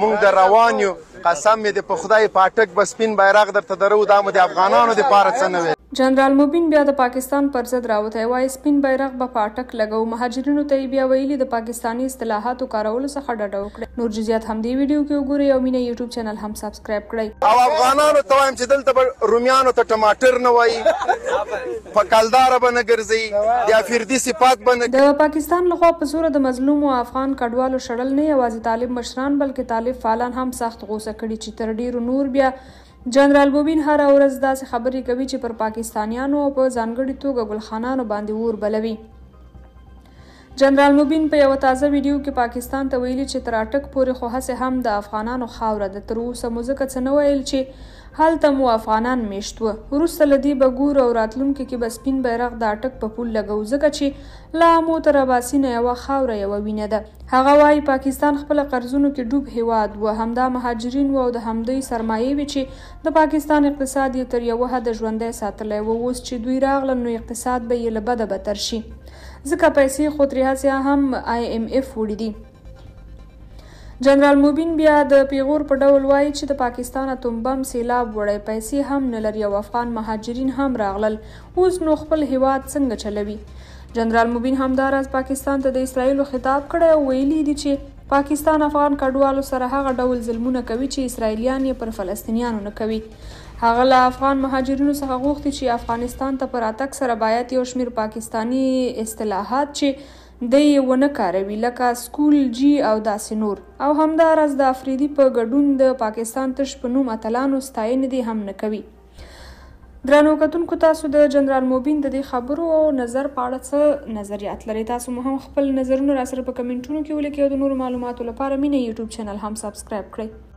مونږ د روان یو قسم مې د په خدای پاټک به سپین بیرغ درته درو دا مو د افغانانو دپاره څه نه وي. جنرال موبین بیا د پاکستان پر ضد راوتی وایي سپین بیرغ به په اټک لګوو. مهاجرینو ته یې بیا ویلي د پاکستاني اصطلاحاتو کارولو څخه ډډه وکړئ. نور جزئیات هم دې ویډیو کې وګورئ او مینه یوټیوب چینل هم سبسکرایب کړئ. او افغانانو ته وایم چې دلته به رومیانو ته ټماټر نه وایي، په کلداره به نه ګرځئ، د افردي صفات به نه. د پاکستان لخوا په زوره د مظلومو افغان کډوالو شړل نه یوازې طالب مشران بلکې طالب فعالان هم سخت غوسه کړي چې تر ډیرو نور بیا جنرال موبین هره ورځ داسې خبرې کوي چې پر پاکستانیانو او په ځانګړې توګه ګلخانانو باندې اور بلوي. جنرال موبین په یوه تازه ویډیو کې پاکستان ته ویلي چې تر اټک پورې خو هسې هم د افغانانو خاوره ده. تر اوسه مو ځکه څه نه ویل چې هلته مو افغانان میشت وه. وروسته له دې به ګورو او راتلونکي کې به سپین بیرغ د اټک په پول لګوو ځکه چې له امو تر اباسینه یوه خاوره یوه وینه ده. هغه وایي پاکستان خپله قرضونو کې ډوب هیواد و، همدا مهاجرین و او د همدوی سرمایې وې چې د پاکستان اقتصاد یې تر یوه حده ژوندی ساتلی و. اوس چې دوی راغلل نو اقتصاد به یې له بده بدتر شي ځکه پیسې خو ترې هسې هم IMF وړي دي. جنرال موبین بیا د پیغور په ډول وایي چې د پاکستان اتوم بم سیلاب وړی، پیسې هم نه لري او افغان مهاجرین هم راغلل، اوس نو خپل هیواد څنګه چلوي. جنرال موبین همداراز پاکستان ته د اسرائیلو خطاب کړی او ویلي دي چې پاکستان افغان کډوالو سره هغه ډول ظلمونه کوي چې اسرائیلیان یې پر فلسطینیانو نه کوي. هغه له افغان مهاجرینو څخه غوښتي چې افغانستان ته پر راتګ سره باید یو شمېر پاکستاني اصطلاحات چې دی یې ونه کاروي لکه سکول جی او داسې نور، او همداراز د افریدي په ګډون د پاکستان تش په نوم اتلانو ستاینې دې هم نه کوي. درنو کتونکو، تاسو د جنرال موبین د دې خبرو او نظر په اړه څه نظریات لرئ؟ تاسو مو هم خپل نظرونه راسره په کمنټونو کې ولیکئ او د نورو معلوماتو لپاره مینه یوټیوب چینل هم سبسکرایب کړئ.